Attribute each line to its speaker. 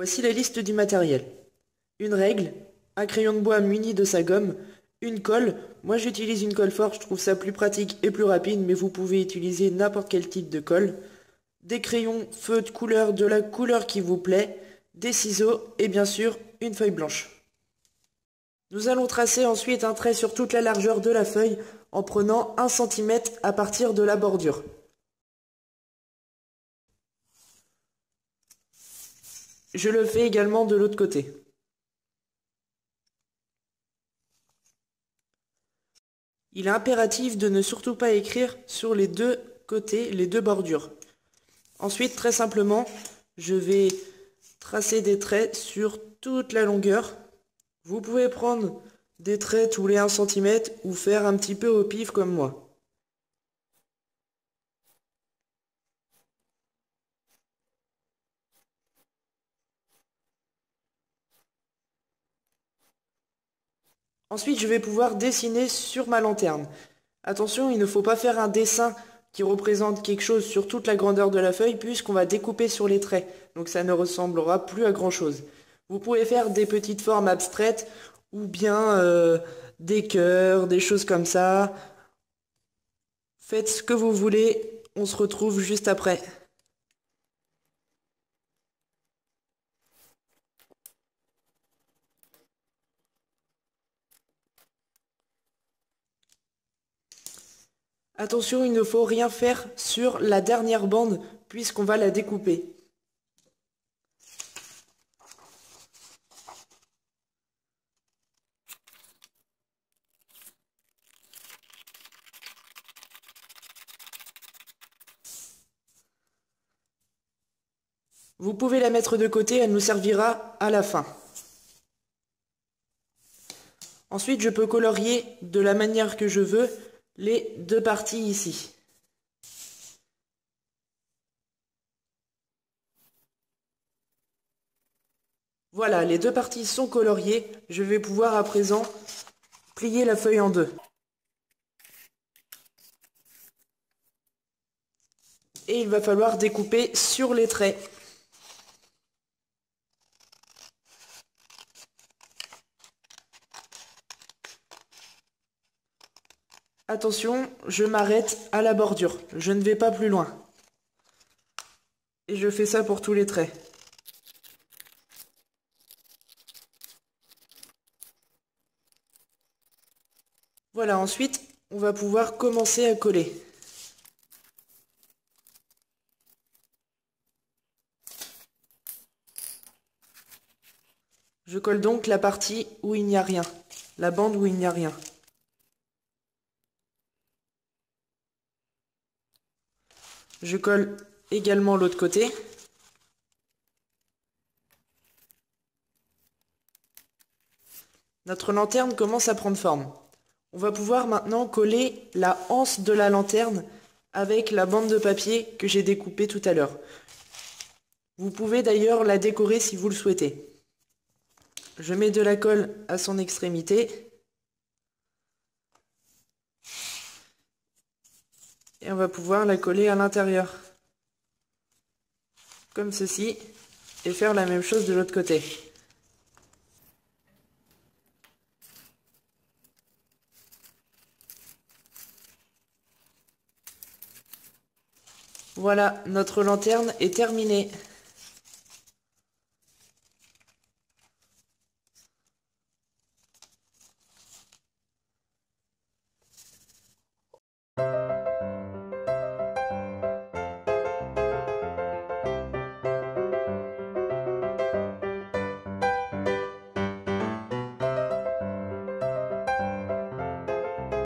Speaker 1: Voici la liste du matériel. Une règle, un crayon de bois muni de sa gomme, une colle. Moi j'utilise une colle forte, je trouve ça plus pratique et plus rapide, mais vous pouvez utiliser n'importe quel type de colle. Des crayons feutres couleur de la couleur qui vous plaît, des ciseaux et bien sûr une feuille blanche. Nous allons tracer ensuite un trait sur toute la largeur de la feuille en prenant 1 cm à partir de la bordure. Je le fais également de l'autre côté. Il est impératif de ne surtout pas écrire sur les deux côtés, les deux bordures. Ensuite, très simplement, je vais tracer des traits sur toute la longueur. Vous pouvez prendre des traits tous les 1 cm ou faire un petit peu au pif comme moi. Ensuite, je vais pouvoir dessiner sur ma lanterne. Attention, il ne faut pas faire un dessin qui représente quelque chose sur toute la grandeur de la feuille puisqu'on va découper sur les traits. Donc ça ne ressemblera plus à grand chose. Vous pouvez faire des petites formes abstraites ou bien des cœurs, des choses comme ça. Faites ce que vous voulez, on se retrouve juste après. Attention, il ne faut rien faire sur la dernière bande puisqu'on va la découper. Vous pouvez la mettre de côté, elle nous servira à la fin. Ensuite, je peux colorier de la manière que je veux les deux parties ici. Voilà, les deux parties sont coloriées. Je vais pouvoir à présent plier la feuille en deux. Et il va falloir découper sur les traits. Attention, je m'arrête à la bordure. Je ne vais pas plus loin. Et je fais ça pour tous les traits. Voilà, ensuite, on va pouvoir commencer à coller. Je colle donc la partie où il n'y a rien, la bande où il n'y a rien. Je colle également l'autre côté. Notre lanterne commence à prendre forme. On va pouvoir maintenant coller la anse de la lanterne avec la bande de papier que j'ai découpée tout à l'heure. Vous pouvez d'ailleurs la décorer si vous le souhaitez. Je mets de la colle à son extrémité. Et on va pouvoir la coller à l'intérieur. Comme ceci. Et faire la même chose de l'autre côté. Voilà, notre lanterne est terminée.